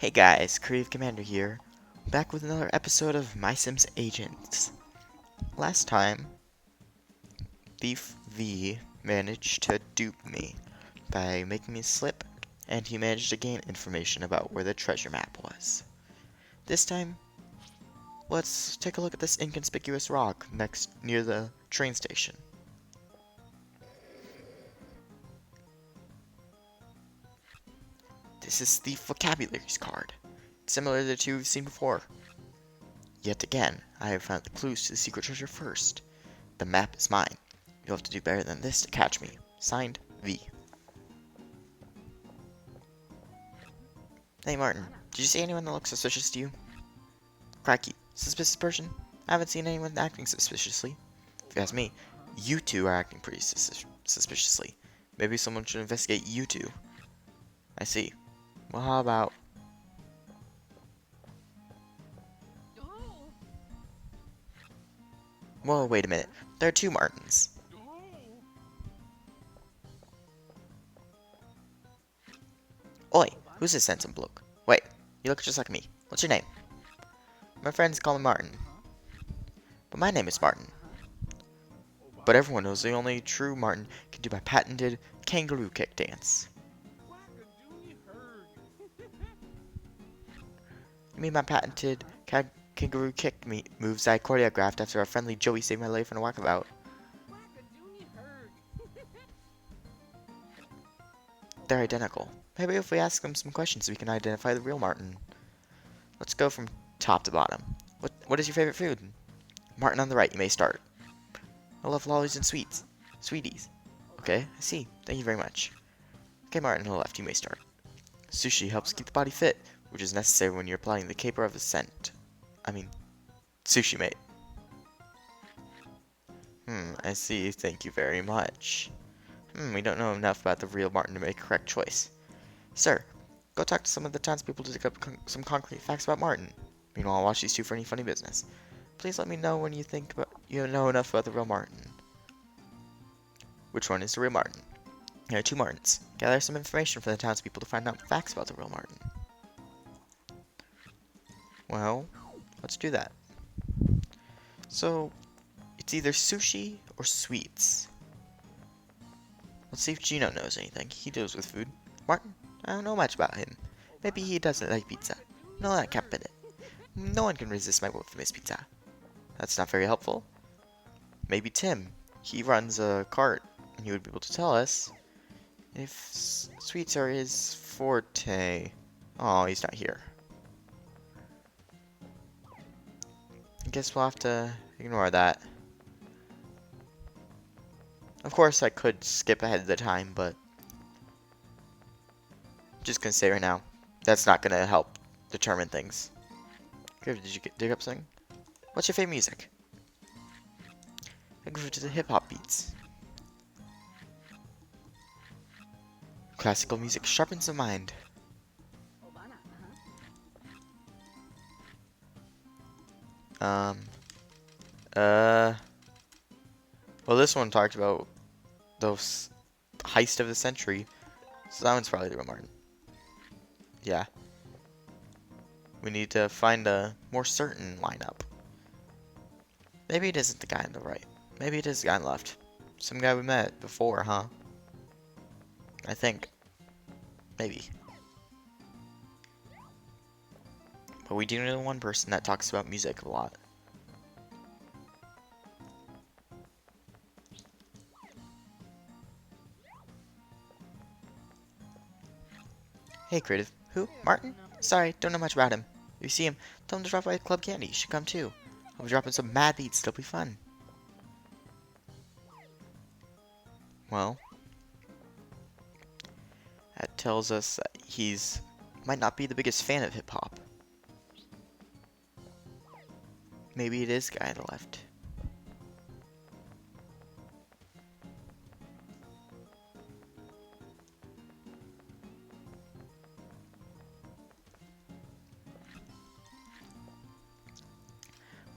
Hey guys, Creative Commander here, back with another episode of My Sims Agents. Last time, Thief V managed to dupe me by making me slip, and he managed to gain information about where the treasure map was. This time, let's take a look at this inconspicuous rock near the train station. This is Thief Vocabulary's card, similar to the two we've seen before. Yet again, I have found the clues to the secret treasure first. The map is mine. You'll have to do better than this to catch me. Signed, V. Hey Martin, did you see anyone that looks suspicious to you? Cracky, suspicious person? I haven't seen anyone acting suspiciously. If you ask me, you two are acting pretty suspiciously. Maybe someone should investigate you two. I see. Well, how about... Whoa, wait a minute. There are two Martins. Oi, who's this handsome bloke? Wait, you look just like me. What's your name? My friends call me Martin. But my name is Martin. But everyone knows the only true Martin can do my patented kangaroo kick dance. You mean my patented kangaroo kick moves I choreographed after our friendly Joey saved my life in a walkabout? They're identical. Maybe if we ask them some questions we can identify the real Martin. Let's go from top to bottom. What is your favorite food? Martin on the right, you may start. I love lollies and sweeties. Okay, I see. Thank you very much. Okay, Martin on the left, you may start. Sushi helps keep the body fit, which is necessary when you're applying the caper of ascent. Sushi mate. I see. Thank you very much. We don't know enough about the real Martin to make a correct choice. Sir, go talk to some of the townspeople to dig up some concrete facts about Martin. Meanwhile, I'll watch these two for any funny business. Please let me know when you know enough about the real Martin. Which one is the real Martin? There are two Martins. Gather some information from the townspeople to find out facts about the real Martin. Well, let's do that. So, it's either sushi or sweets. Let's see if Gino knows anything. He deals with food. Martin? I don't know much about him. Maybe he doesn't like pizza. No, that can't be it. No one can resist my infamous pizza. That's not very helpful. Maybe Tim. He runs a cart, and he would be able to tell us if sweets are his forte. Oh, he's not here. I guess we'll have to ignore that. Of course, I could skip ahead of the time, but I'm just gonna say right now, that's not gonna help determine things. Good, did you dig up something? What's your favorite music? I groove to the hip-hop beats. Classical music sharpens the mind. Well, this one talked about those heist of the century, so that one's probably the real Martin. Yeah. We need to find a more certain lineup. Maybe it isn't the guy on the right. Maybe it is the guy on the left. Some guy we met before, huh? I think. Maybe. But we do know one person that talks about music a lot. Hey, Creative. Who? Martin? Sorry, don't know much about him. If you see him, tell him to drop by Club Candy. You should come too. I'll be dropping some mad beats. It'll be fun. Well, that tells us that he's might not be the biggest fan of hip-hop. Maybe it is the guy on the left.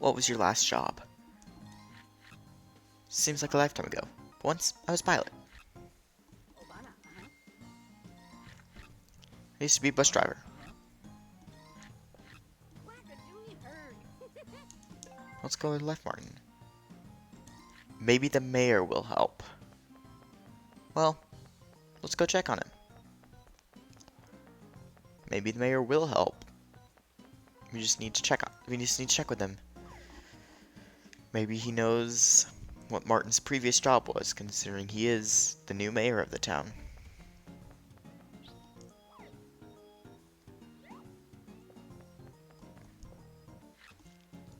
What was your last job? Seems like a lifetime ago. Once, I was a pilot. I used to be a bus driver. Let's go left, Martin. Maybe the mayor will help. Well, let's go check on him. Maybe the mayor will help. We just need to check with him. Maybe he knows what Martin's previous job was, considering he is the new mayor of the town.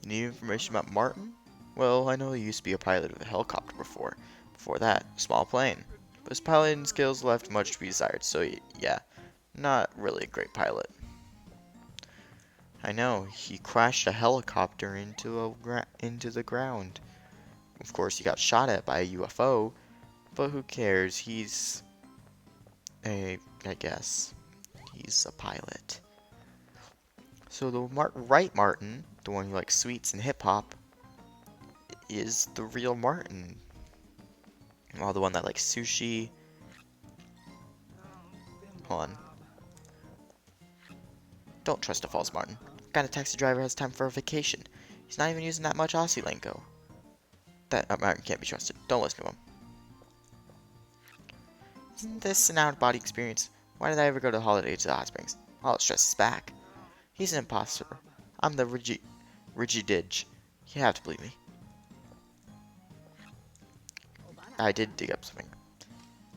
You need information about Martin? Well, I know he used to be a pilot of a helicopter before. Before that, a small plane. But his piloting skills left much to be desired, so yeah, not really a great pilot. I know, he crashed a helicopter into the ground. Of course, he got shot at by a UFO, but who cares? I guess, he's a pilot. So the right Martin, the one who likes sweets and hip-hop, is the real Martin. While the one that likes sushi... Hold on. Don't trust a false Martin. What kind of taxi driver has time for a vacation? He's not even using that much Aussie lingo. That Martin can't be trusted. Don't listen to him. Isn't this an out-of-body experience? Why did I ever go to holiday to the hot springs? All the stress is back. He's an imposter. I'm the Rigididge. You have to believe me. I did dig up something.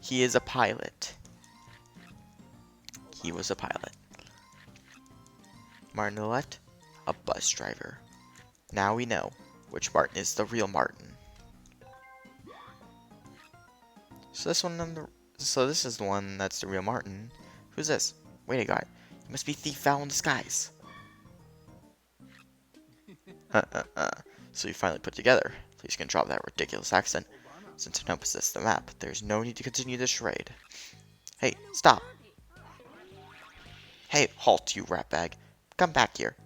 He is a pilot. He was a pilot. Martin to the left, a bus driver. Now we know which Martin is the real Martin. So this is the one that's the real Martin. Who's this? Wait a guy. He must be Thief Fowl in disguise. So you finally put together. Please can drop that ridiculous accent. Since I don't possess the map, there's no need to continue the charade. Hey, stop. Hey, halt, you ratbag. Come back here.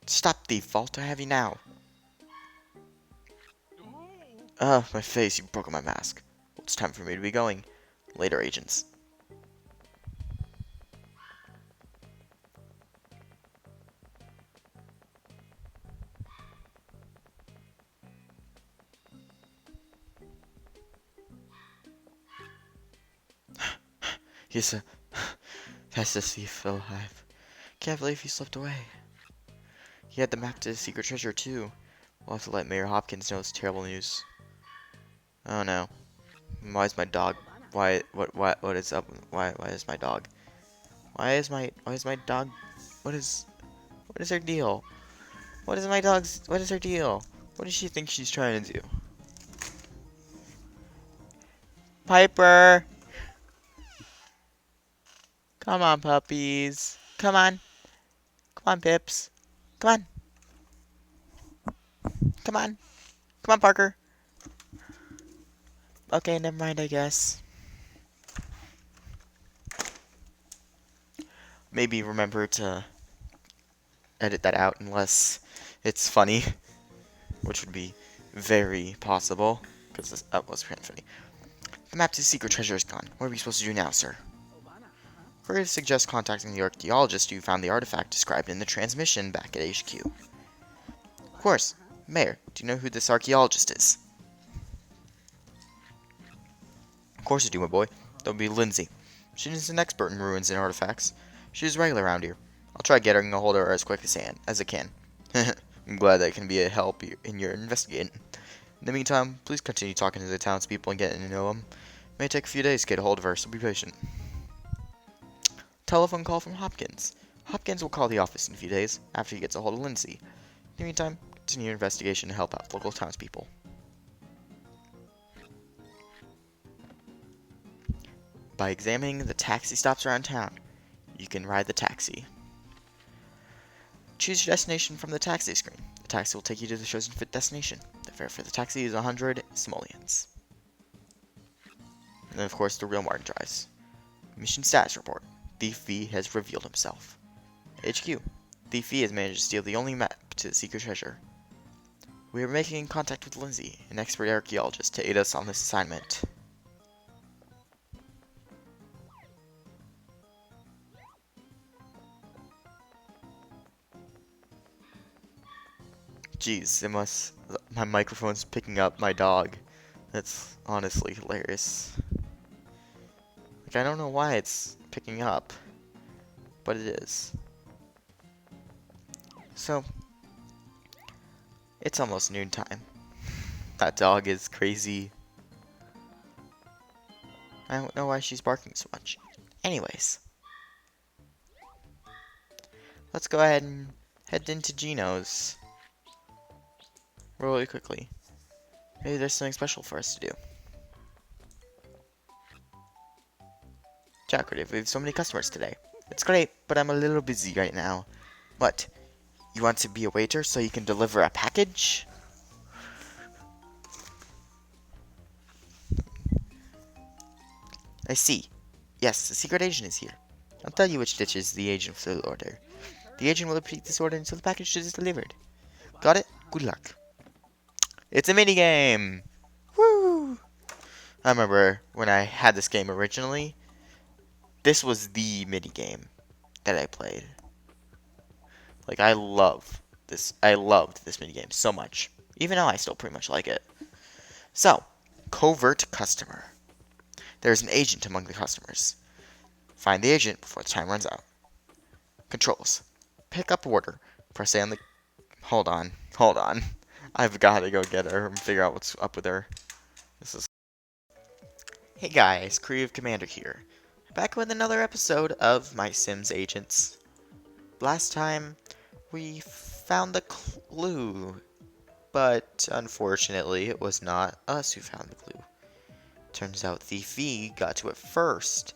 Stop, thief, Vault. I have you now. My face, you broke my mask. Well, it's time for me to be going. Later, agents. That's the thief alive. Can't believe he slipped away. He had the map to the secret treasure too. We'll have to let Mayor Hopkins know this terrible news. Oh no. Why is my dog? What is up? Why is my dog? Why is my dog? What is her deal? What is her deal? What does she think she's trying to do? Piper! Come on, puppies. Come on. Come on, Pips. Come on. Come on. Come on, Parker. Okay, never mind, I guess. Maybe remember to edit that out unless it's funny, which would be very possible, because that was kind of funny. The map to the secret treasure is gone. What are we supposed to do now, sir? Query suggests contacting the archaeologist who found the artifact described in the transmission back at HQ. Of course. Mayor, do you know who this archaeologist is? Of course I do, my boy. That would be Lindsay. She is an expert in ruins and artifacts. She's regular around here. I'll try getting a hold of her as quick as I can. I'm glad that can be a help in your investigating. In the meantime, please continue talking to the townspeople and getting to know them. It may take a few days to get a hold of her, so be patient. Telephone call from Hopkins. Hopkins will call the office in a few days after he gets a hold of Lindsay. In the meantime, continue your investigation to help out local townspeople. By examining the taxi stops around town, you can ride the taxi. Choose your destination from the taxi screen. The taxi will take you to the chosen destination. The fare for the taxi is 100 simoleons. And then, of course, the real Martin drives. Mission status report. Thief V has revealed himself. HQ. Thief V has managed to steal the only map to the secret treasure. We are making contact with Lindsay, an expert archaeologist, to aid us on this assignment. Jeez, my microphone's picking up my dog. That's honestly hilarious. Like, I don't know why it's picking up, but it is. So, it's almost noontime. That dog is crazy. I don't know why she's barking so much. Anyways, let's go ahead and head into Gino's really quickly. Maybe there's something special for us to do. Decorative, we have so many customers today. It's great, but I'm a little busy right now. What? You want to be a waiter so you can deliver a package? I see. Yes, the secret agent is here. I'll tell you which dishes the agent will order. The agent will repeat this order until the package is delivered. Got it? Good luck. It's a minigame! Woo! I remember when I had this game originally, this was the minigame that I played. Like, I loved this minigame so much. Even now, I still pretty much like it. So, covert customer. There's an agent among the customers. Find the agent before the time runs out. Controls. Pick up order. Press A on the... Hold on. I've got to go get her and figure out what's up with her. This is... Hey guys, Creative Commander here. Back with another episode of My Sims Agents. Last time, we found the clue. But, unfortunately, it was not us who found the clue. Turns out Thief V got to it first.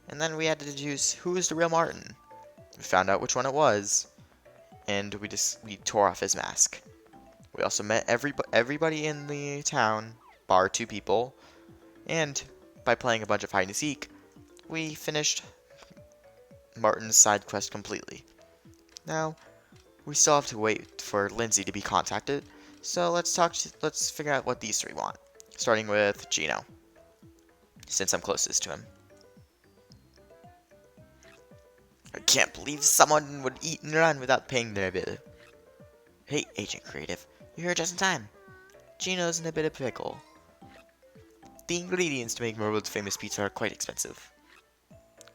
And then we had to deduce who is the real Martin. We found out which one it was. And we tore off his mask. We also met everybody in the town, bar 2 people. And, by playing a bunch of hide and seek, we finished Martin's side quest completely. Now, we still have to wait for Lindsay to be contacted. So let's figure out what these 3 want. Starting with Gino, since I'm closest to him. I can't believe someone would eat and run without paying their bill. Hey, Agent Creative, you're here just in time. Gino's in a bit of pickle. The ingredients to make Merwood's famous pizza are quite expensive.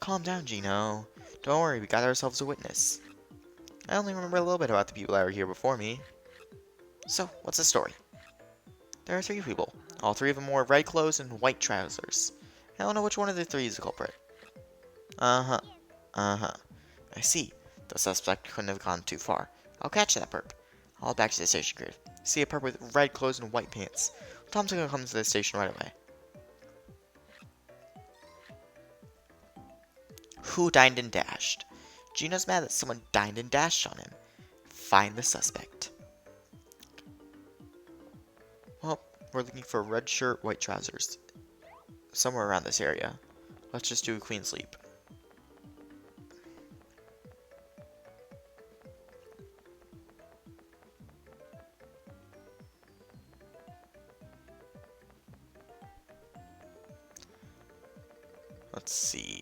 Calm down, Gino. Don't worry, we got ourselves a witness. I only remember a little bit about the people that were here before me. So, what's the story? There are 3 people. All 3 of them wore red clothes and white trousers. I don't know which one of the 3 is the culprit. Uh-huh. I see. The suspect couldn't have gone too far. I'll catch that perp. I'll head back to the station grid. See a perp with red clothes and white pants. Tom's gonna come to the station right away. Who dined and dashed? Gino's mad that someone dined and dashed on him. Find the suspect. Well, we're looking for a red shirt, white trousers. Somewhere around this area. Let's just do a clean sleep.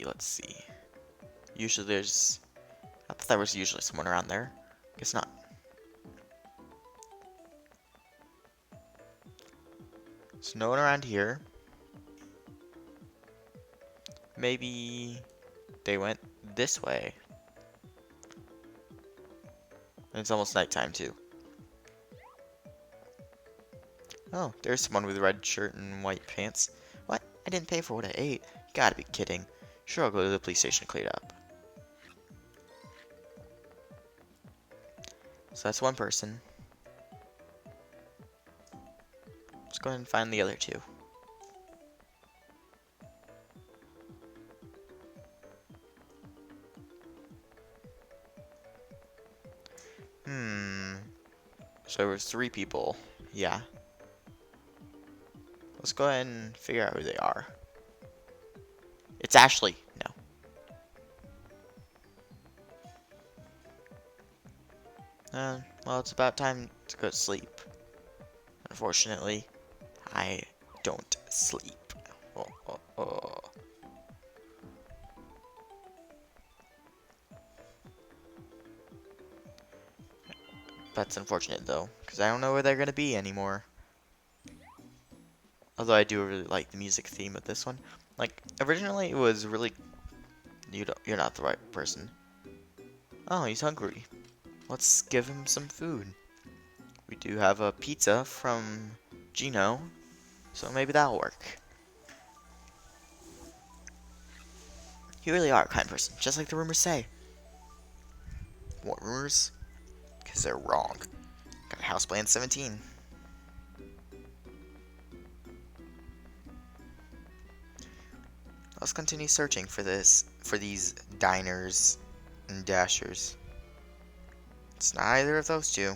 Let's see. Usually there's... I thought there was usually someone around there. Guess not. There's no one around here. Maybe they went this way. And it's almost nighttime too. Oh, there's someone with a red shirt and white pants. What? I didn't pay for what I ate. You gotta be kidding. Sure, I'll go to the police station and clear it up. So that's one person. Let's go ahead and find the other 2. So there was 3 people. Yeah. Let's go ahead and figure out who they are. It's Ashley. No. Well, it's about time to go to sleep. Unfortunately, I don't sleep. Oh. That's unfortunate though, because I don't know where they're gonna be anymore. Although I do really like the music theme of this one. Like, originally it was really... You're not the right person. Oh, he's hungry. Let's give him some food. We do have a pizza from Gino, so maybe that'll work. You really are a kind person, just like the rumors say. What rumors? Because they're wrong. Got Houseplant 17. Let's continue searching for these diners and dashers. It's not either of those two.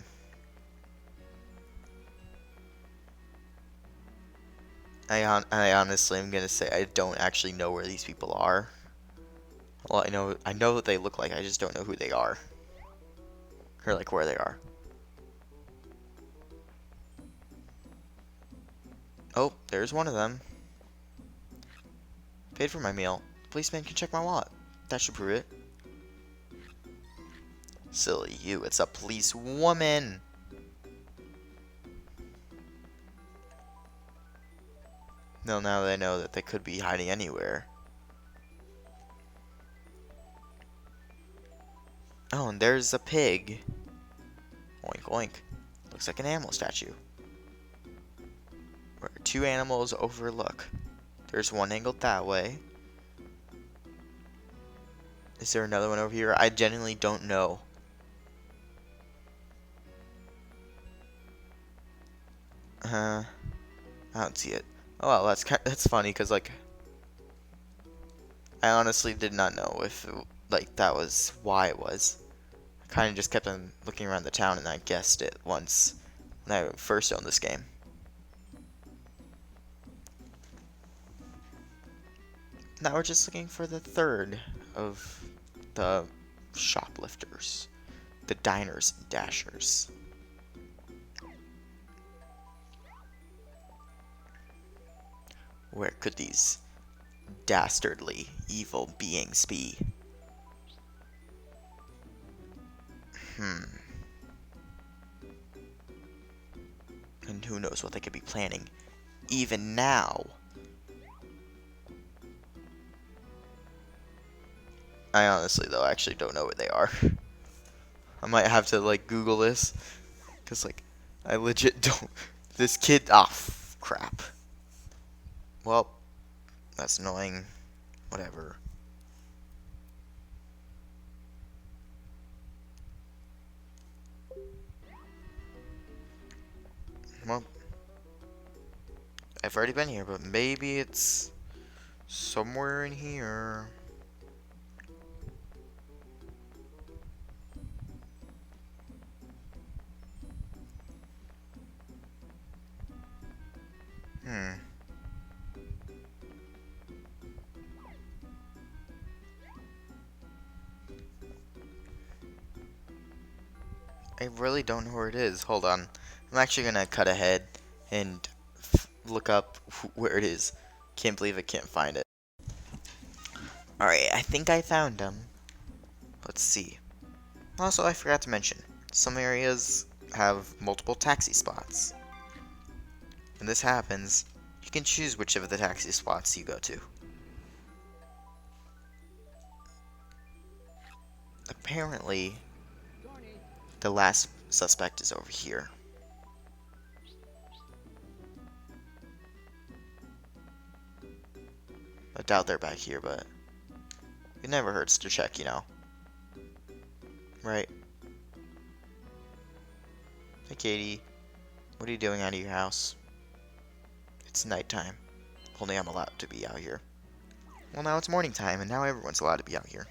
I honestly am gonna say I don't actually know where these people are. Well, I know what they look like. I just don't know who they are, or like where they are. Oh, there's one of them. Paid for my meal. Policeman can check my wallet. That should prove it. Silly you, it's a police woman. No, now they know that they could be hiding anywhere. Oh, and there's a pig. Oink oink. Looks like an animal statue. Where two animals overlook. There's one angled that way. Is there another one over here? I genuinely don't know. I don't see it. Oh well, that's funny because like I honestly did not know if like that was why it was. I kind of just kept on looking around the town and I guessed it once when I first owned this game. Now we're just looking for the third of the shoplifters, the diners and dashers. Where could these dastardly evil beings be? And who knows what they could be planning even now. I honestly though actually don't know where they are. I might have to like Google this because like I legit don't. This kid, crap. Well, that's annoying. Whatever. Well, I've already been here, but maybe it's somewhere in here. I really don't know where it is. Hold on. I'm actually gonna cut ahead and look up where it is. Can't believe I can't find it. Alright, I think I found them. Let's see. Also, I forgot to mention, some areas have multiple taxi spots. When this happens, you can choose which of the taxi spots you go to. Apparently, the last suspect is over here. I doubt they're back here, but it never hurts to check, you know. Right? Hey, Katie. What are you doing out of your house? It's nighttime. Only I'm allowed to be out here. Well, now it's morning time, and now everyone's allowed to be out here.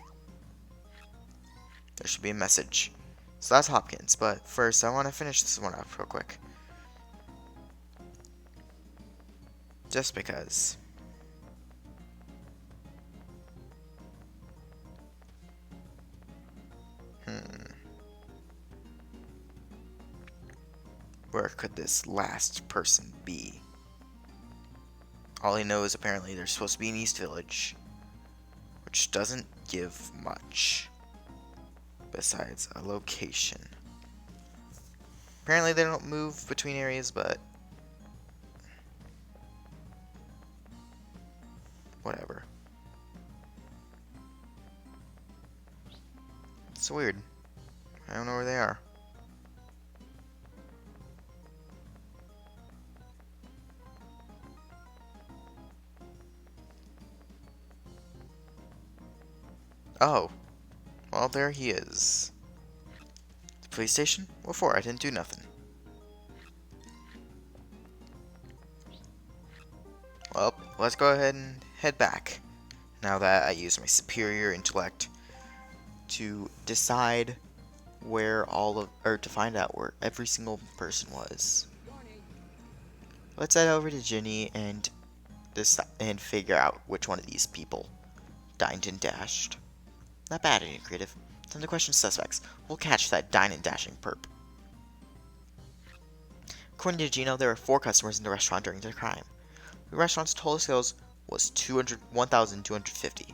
There should be a message. So that's Hopkins, but first I want to finish this one up real quick. Just because. Where could this last person be? All I know is apparently they're supposed to be in East Village, which doesn't give much besides a location. Apparently they don't move between areas, but whatever. It's weird. I don't know where they are. Oh. Well, there he is. The police station? What for? I didn't do nothing. Well, let's go ahead and head back. Now that I use my superior intellect to decide where to find out where every single person was. Let's head over to Ginny and figure out which one of these people dined and dashed. Not bad, any creative. Time to question suspects. We'll catch that dine and dashing perp. According to Gino, there were 4 customers in the restaurant during the crime. The restaurant's total sales was $1,250. The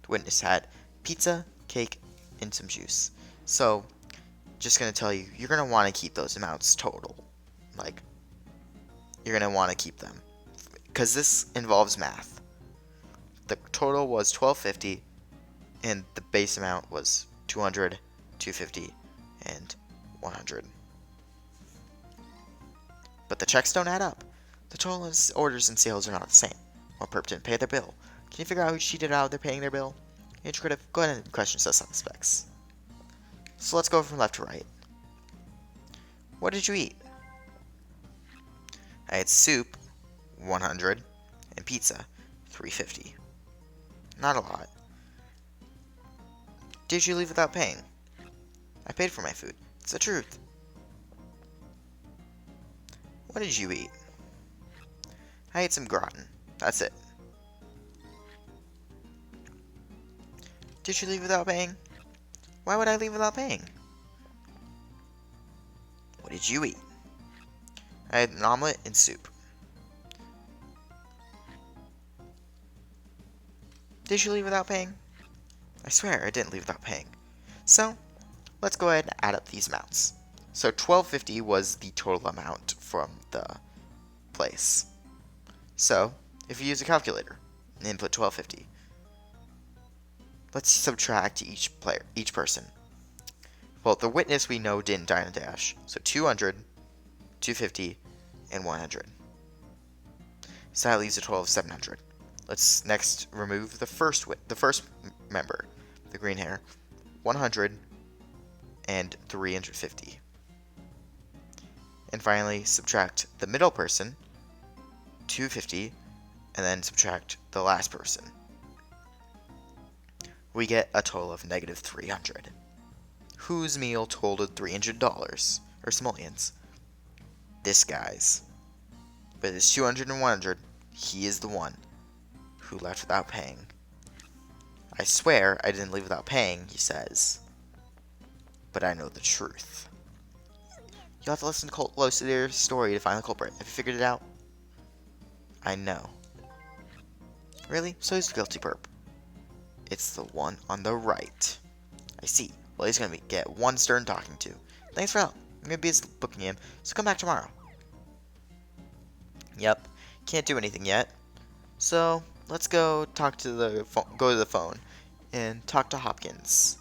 witness had pizza, cake, and some juice. So, just gonna tell you, you're gonna want to keep those amounts total. Like, you're gonna want to keep them, because this involves math. The total was $1,250, and the base amount was $200, $250, and $100. But the checks don't add up. The total orders and sales are not the same. One perp didn't pay their bill. Can you figure out who cheated out of their paying their bill? Integrative, go ahead and question the suspects. So let's go from left to right. What did you eat? I had soup, $100, and pizza, $350. Not a lot. Did you leave without paying? I paid for my food. It's the truth. What did you eat? I ate some gratin. That's it. Did you leave without paying? Why would I leave without paying? What did you eat? I had an omelet and soup. Did you leave without paying? I swear I didn't leave without paying. So, let's go ahead and add up these amounts. So $1,250 was the total amount from the place. So, if you use a calculator and input $1,250, let's subtract each person. Well, the witness we know didn't dine and dash, so $200, $250, and $100. So that leaves a total of $700. Let's next remove the first member, the green hair, $100 and $350. And finally, subtract the middle person, $250, and then subtract the last person. We get a total of negative $300. Whose meal totaled $300, or simoleons? This guy's. But it's $200 and $100. He is the one who left without paying. I swear I didn't leave without paying, he says. But I know the truth. You'll have to listen close to their story to find the culprit. Have you figured it out? I know. Really? So he's the guilty perp. It's the one on the right. I see. Well, he's gonna get one stern talking to. Thanks for help. I'm gonna be booking him, so come back tomorrow. Yep. Can't do anything yet. So let's go talk to the phone and talk to Hopkins.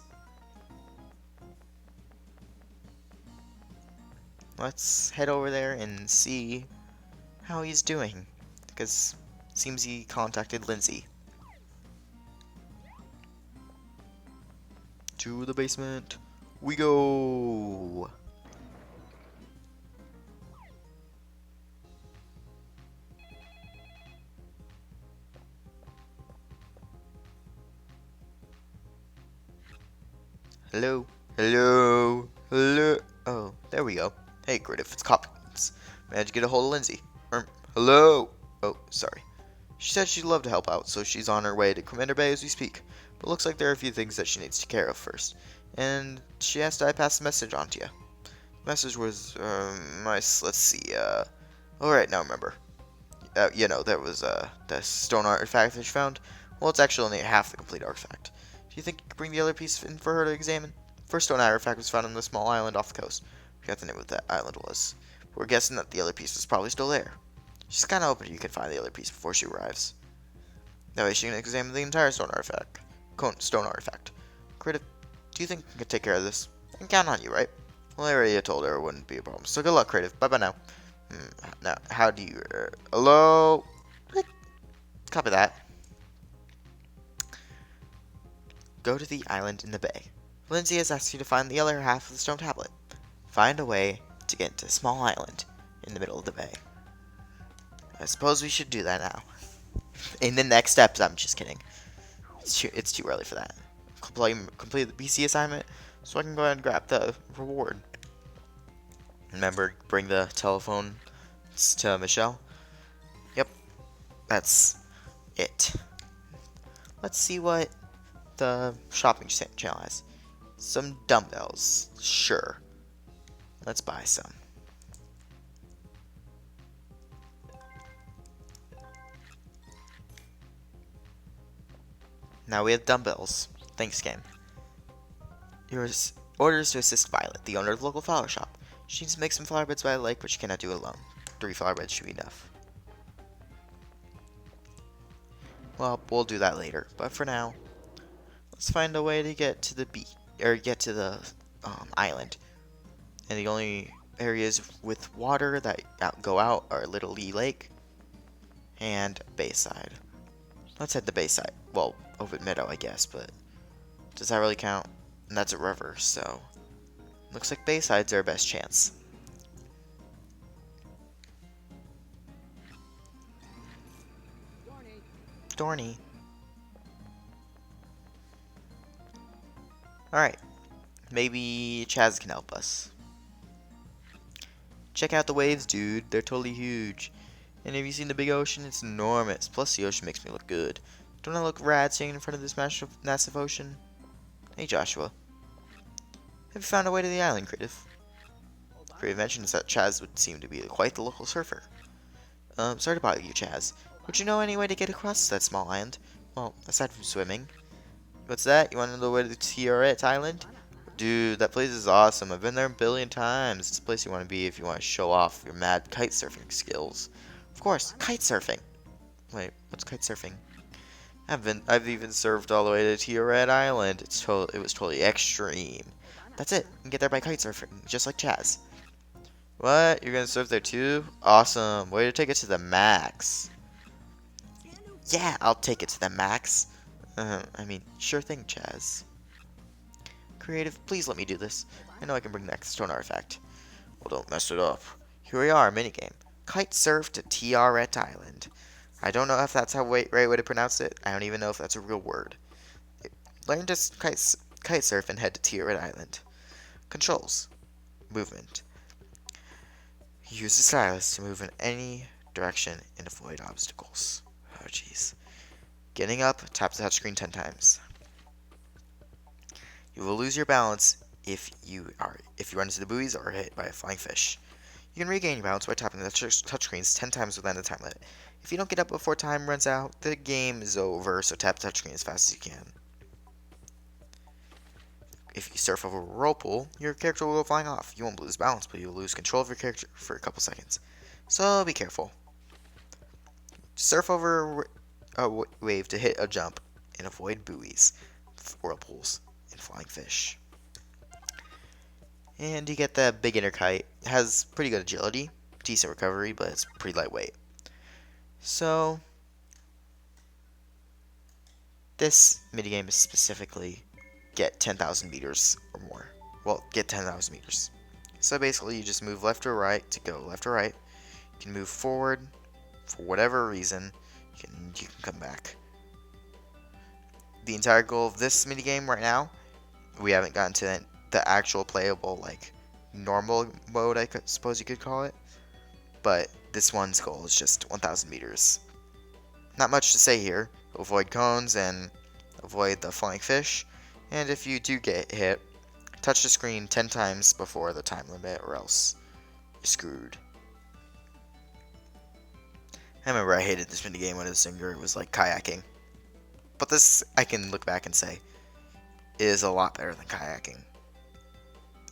Let's head over there and see how he's doing, because it seems he contacted Lindsay. To the basement we go. Hello? Hello? Hello? Oh, there we go. Hey, Griff, it's Hopkins. Managed to get a hold of Lindsay. Hello? Oh, sorry. She said she'd love to help out, so she's on her way to Commander Bay as we speak. But looks like there are a few things that she needs to take care of first. And she asked I pass the message on to you. The message was, let's see, alright, now remember. You know, there was, the stone artifact that she found. Well, it's actually only half the complete artifact. Do you think you could bring the other piece in for her to examine? First stone artifact was found on the small island off the coast. forgot the name of that island was. We're guessing that the other piece was probably still there. She's kind of hoping you can find the other piece before she arrives. That way she can examine the entire stone artifact. Creative, do you think you can take care of this? I can count on you, right? Well, I already told her it wouldn't be a problem. So good luck, Creative. Bye-bye now. Now, how do you... hello? Copy that. Go to the island in the bay. Lindsay has asked you to find the other half of the stone tablet. Find a way to get to a small island in the middle of the bay. I suppose we should do that now. In the next steps, I'm just kidding. It's too early for that. Complete the BC assignment so I can go ahead and grab the reward. Remember, bring the telephone to Michelle. Yep, that's it. Let's see what the shopping channel has. Some dumbbells, sure. Let's buy some. Now we have dumbbells. Thanks, game. Yours orders to assist Violet, the owner of the local flower shop. She needs to make some flower beds by the lake, but she cannot do it alone. 3 flower beds should be enough. Well, we'll do that later. But for now, let's find a way to get to the beach or get to the island. And the only areas with water that go out are Little Lee Lake and Bayside. Let's head to Bayside. Well, Ovid Meadow, I guess, but does that really count? And that's a river, so looks like Bayside's our best chance. Dorney. Alright. Maybe Chaz can help us. Check out the waves, dude. They're totally huge. And have you seen the big ocean? It's enormous. Plus, the ocean makes me look good. Don't I look rad standing in front of this massive ocean? Hey, Joshua. Have you found a way to the island, Creative? Creative mentions that Chaz would seem to be quite the local surfer. Sorry to bother you, Chaz. Would you know any way to get across that small island? Well, aside from swimming. What's that? You want to know the way to Tierret Island? Dude, that place is awesome. I've been there a billion times. It's a place you want to be if you want to show off your mad kite surfing skills. Of course, kite surfing. Wait, what's kite surfing? I've even surfed all the way to Tierret Island. It was totally extreme. That's it. You can get there by kite surfing, just like Chaz. What? You're gonna surf there too? Awesome. Way to take it to the max. Yeah, I'll take it to the max. I mean, sure thing, Chaz. Creative, please let me do this. I know I can bring that stone artifact. Well, don't mess it up. Here we are, minigame. Kite surf to Tierret Island. I don't know if that's the right way to pronounce it. I don't even know if that's a real word. Learn to kite surf and head to Tierret Island. Controls. Movement. Use the stylus to move in any direction and avoid obstacles. Oh, jeez. Getting up, tap the touchscreen 10 times. You will lose your balance if you run into the buoys or are hit by a flying fish. You can regain your balance by tapping the touchscreens 10 times within the time limit. If you don't get up before time runs out, the game is over, so tap the touchscreen as fast as you can. If you surf over a whirlpool, your character will go flying off. You won't lose balance, but you'll lose control of your character for a couple seconds. So be careful. Surf over a wave to hit a jump and avoid buoys, whirlpools, and flying fish. And you get the beginner kite. It has pretty good agility, decent recovery, but it's pretty lightweight. So this minigame is specifically get 10,000 meters or more. Well, get 10,000 meters. So basically you just move left or right to go left or right. You can move forward for whatever reason. You can come back. The entire goal of this minigame right now, we haven't gotten to the actual playable, like, normal mode, I suppose you could call it. But this one's goal is just 1,000 meters. Not much to say here. Avoid cones and avoid the flying fish. And if you do get hit, touch the screen 10 times before the time limit or else you're screwed. I remember I hated this minigame when I was younger. It was like kayaking. But this, I can look back and say, is a lot better than kayaking.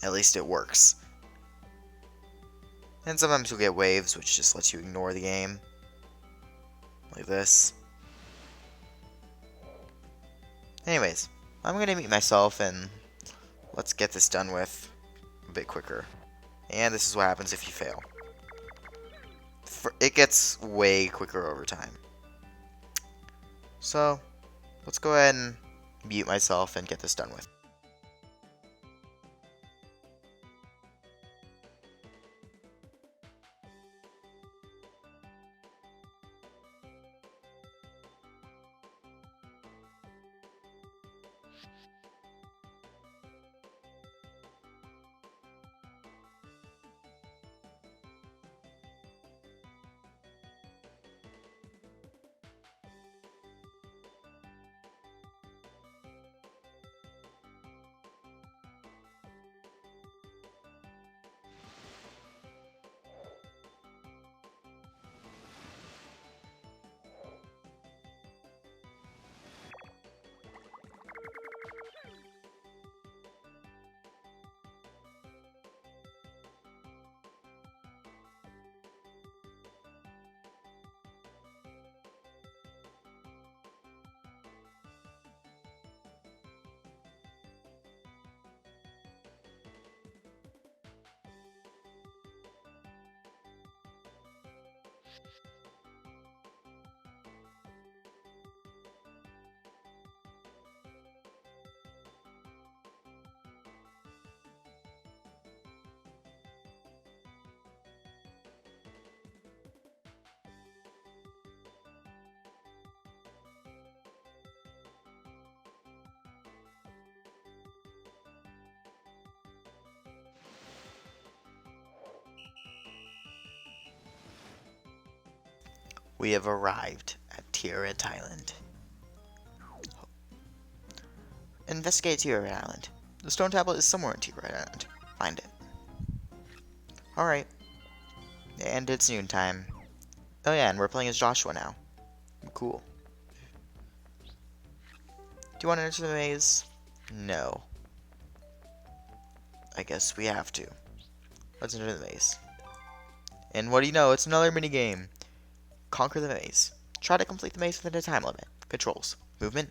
At least it works. And sometimes you'll get waves, which just lets you ignore the game. Like this. Anyways, I'm gonna mute myself and let's get this done with a bit quicker. And this is what happens if you fail. It gets way quicker over time. So, let's go ahead and mute myself and get this done with. We have arrived at Tierra Island. Investigate Tierra Island. The stone tablet is somewhere in Tierra Island. Find it. Alright. And it's noontime. Oh yeah, and we're playing as Joshua now. Cool. Do you want to enter the maze? No. I guess we have to. Let's enter the maze. And what do you know? It's another minigame. Conquer the maze. Try to complete the maze within a time limit. Controls. Movement.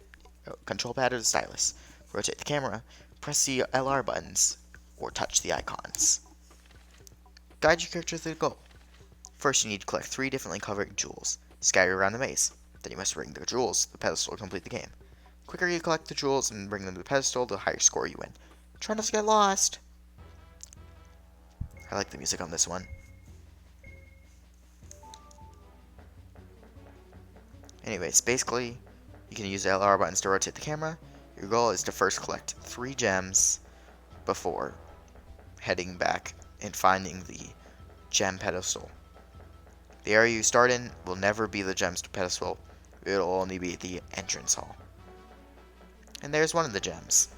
Control pad or the stylus. Rotate the camera. Press the LR buttons. Or touch the icons. Guide your character through the goal. First, you need to collect 3 differently colored jewels. Scatter around the maze. Then you must bring the jewels to the pedestal to complete the game. The quicker you collect the jewels and bring them to the pedestal, the higher score you win. Try not to get lost. I like the music on this one. Anyways, basically, you can use the LR buttons to rotate the camera. Your goal is to first collect 3 gems before heading back and finding the gem pedestal. The area you start in will never be the gems pedestal. It'll only be the entrance hall. And there's one of the gems.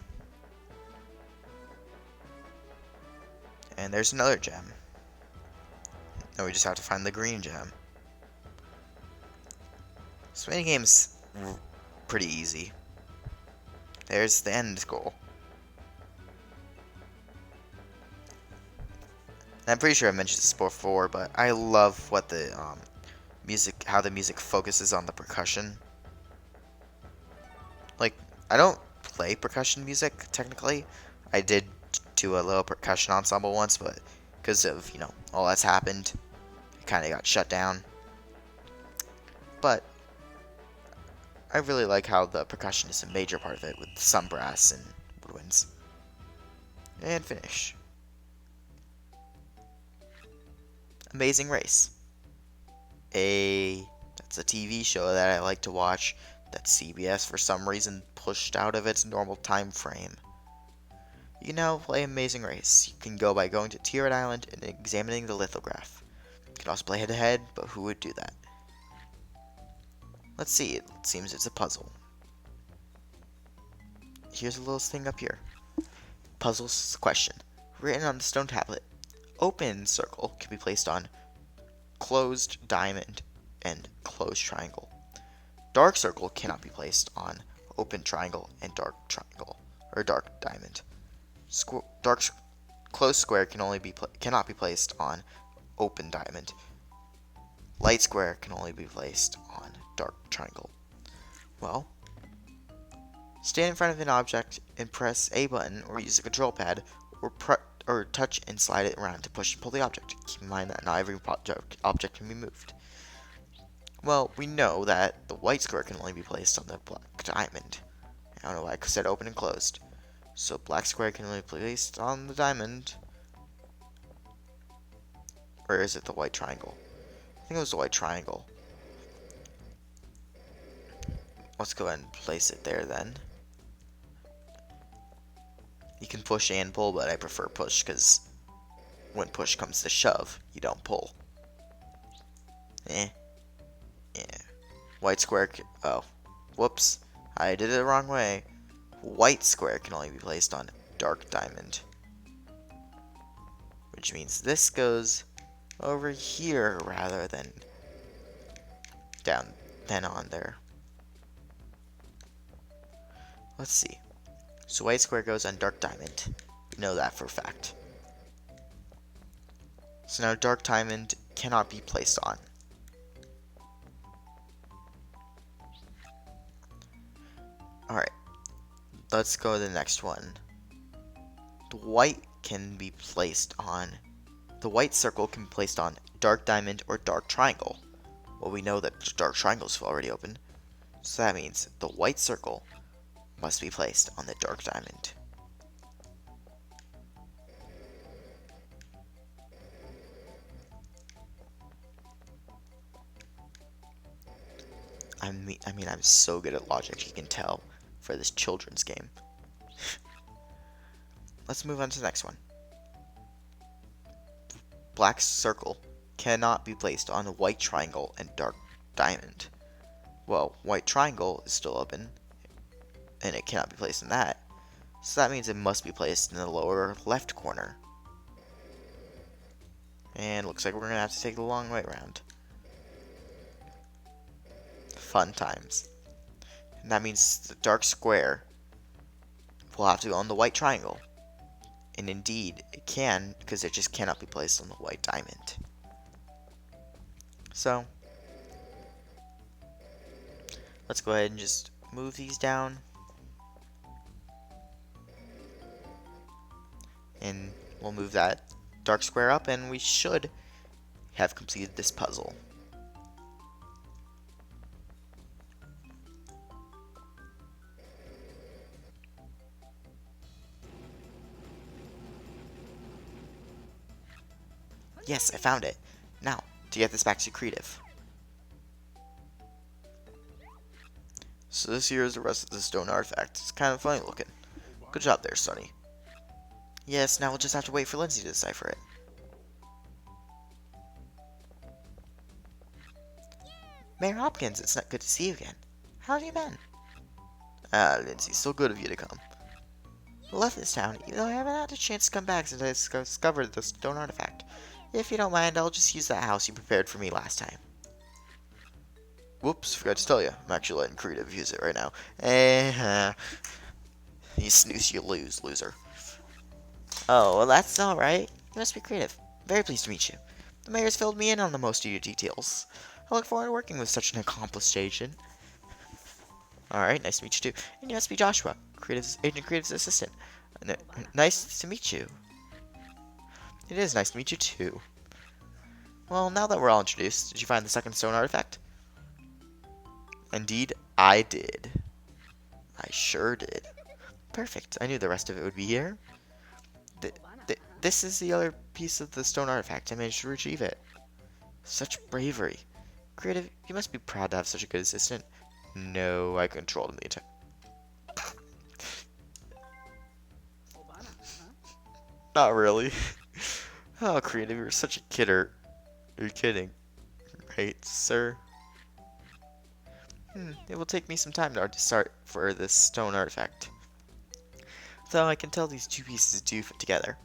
And there's another gem. Now we just have to find the green gem. This minigame's pretty easy. There's the end goal. I'm pretty sure I mentioned this before, but I love what the music, how the music focuses on the percussion. Like, I don't play percussion music technically. I did do a little percussion ensemble once, but because of, you know, all that's happened, it kind of got shut down. But I really like how the percussion is a major part of it, with some brass and woodwinds. And finish. Amazing Race. That's a TV show that I like to watch that CBS for some reason pushed out of its normal time frame. You can now play Amazing Race. You can go by going to Tierra Island and examining the lithograph. You can also play head-to-head, but who would do that? Let's see, it seems it's a puzzle. Here's a little thing up here. Puzzles question. Written on the stone tablet. Open circle can be placed on closed diamond and closed triangle. Dark circle cannot be placed on open triangle and dark triangle, or dark diamond. Closed square cannot be placed on open diamond. Light square can only be placed on dark triangle. Well, stand in front of an object and press A button or use a control pad or touch and slide it around to push and pull the object. Keep in mind that not every object can be moved. Well, we know that the white square can only be placed on the black diamond. I don't know why I said open and closed. So black square can only be placed on the diamond. Or is it the white triangle? I think it was the white triangle. Let's go ahead and place it there then. You can push and pull, but I prefer push because when push comes to shove, you don't pull. Yeah. White square, oh, whoops. I did it the wrong way. White square can only be placed on dark diamond. Which means this goes over here rather than on there. Let's see. So white square goes on dark diamond. We know that for a fact. So now dark diamond cannot be placed on. Alright. Let's go to the next one. The white circle can be placed on dark diamond or dark triangle. Well, we know that dark triangle is already open. So that means the white circle must be placed on the dark diamond. I mean, I'm so good at logic, you can tell, for this children's game. Let's move on to the next one. Black circle cannot be placed on a white triangle and dark diamond. Well, white triangle is still open, and it cannot be placed in that. So that means it must be placed in the lower left corner. And looks like we're going to have to take the long way around. Fun times. And that means the dark square will have to go on the white triangle. And indeed, it can, because it just cannot be placed on the white diamond. So, let's go ahead and just move these down. And we'll move that dark square up, and we should have completed this puzzle. Yes, I found it. Now, to get this back to creative. So this here is the rest of the stone artifact. It's kind of funny looking. Good job there, Sonny. Yes, now we'll just have to wait for Lindsay to decipher it. Mayor Hopkins, it's not good to see you again. How have you been? Ah, Lindsay, so good of you to come. I left this town, even though I haven't had a chance to come back since I discovered the stone artifact. If you don't mind, I'll just use that house you prepared for me last time. Whoops, forgot to tell you. I'm actually letting Creative use it right now. You snooze, you lose, loser. Oh, well that's alright. You must be Creative. Very pleased to meet you. The mayor's filled me in on the most of your details. I look forward to working with such an accomplished agent. Alright, nice to meet you too. And you must be Joshua, Agent Creative's assistant. Nice to meet you. It is nice to meet you too. Well, now that we're all introduced, did you find the second stone artifact? Indeed, I did. I sure did. Perfect. I knew the rest of it would be here. This is the other piece of the stone artifact. I managed to retrieve it. Such bravery. Creative, you must be proud to have such a good assistant. No, I controlled him the entire... Not really. Oh, Creative, you're such a kidder. You're kidding. Right, sir? It will take me some time to start for this stone artifact. Though I can tell these two pieces do fit together.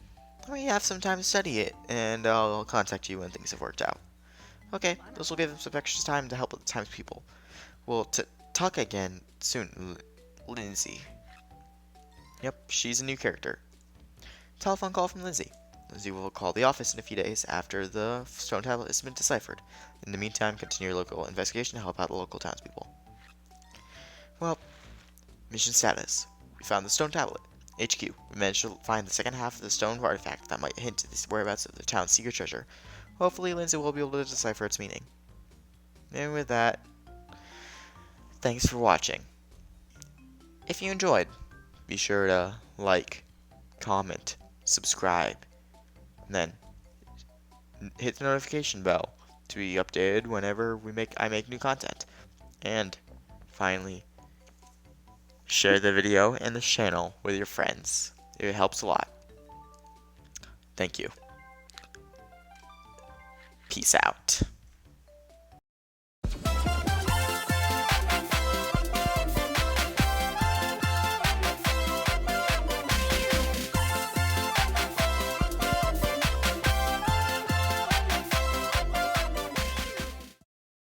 Let me have some time to study it, and I'll contact you when things have worked out. Okay, this will give him some extra time to help with the times people. We'll talk again soon, Lindsay. Yep, she's a new character. Telephone call from Lindsay. Lindsay will call the office in a few days after the stone tablet has been deciphered. In the meantime, continue your local investigation to help out the local townspeople. Well, mission status. We found the stone tablet. HQ. We managed to find the second half of the stone artifact that might hint to the whereabouts of the town's secret treasure. Hopefully, Lindsay will be able to decipher its meaning. And with that, thanks for watching. If you enjoyed, be sure to like, comment, subscribe, and then hit the notification bell to be updated whenever I make new content. And finally, share the video and the channel with your friends. It helps a lot. Thank you. Peace out.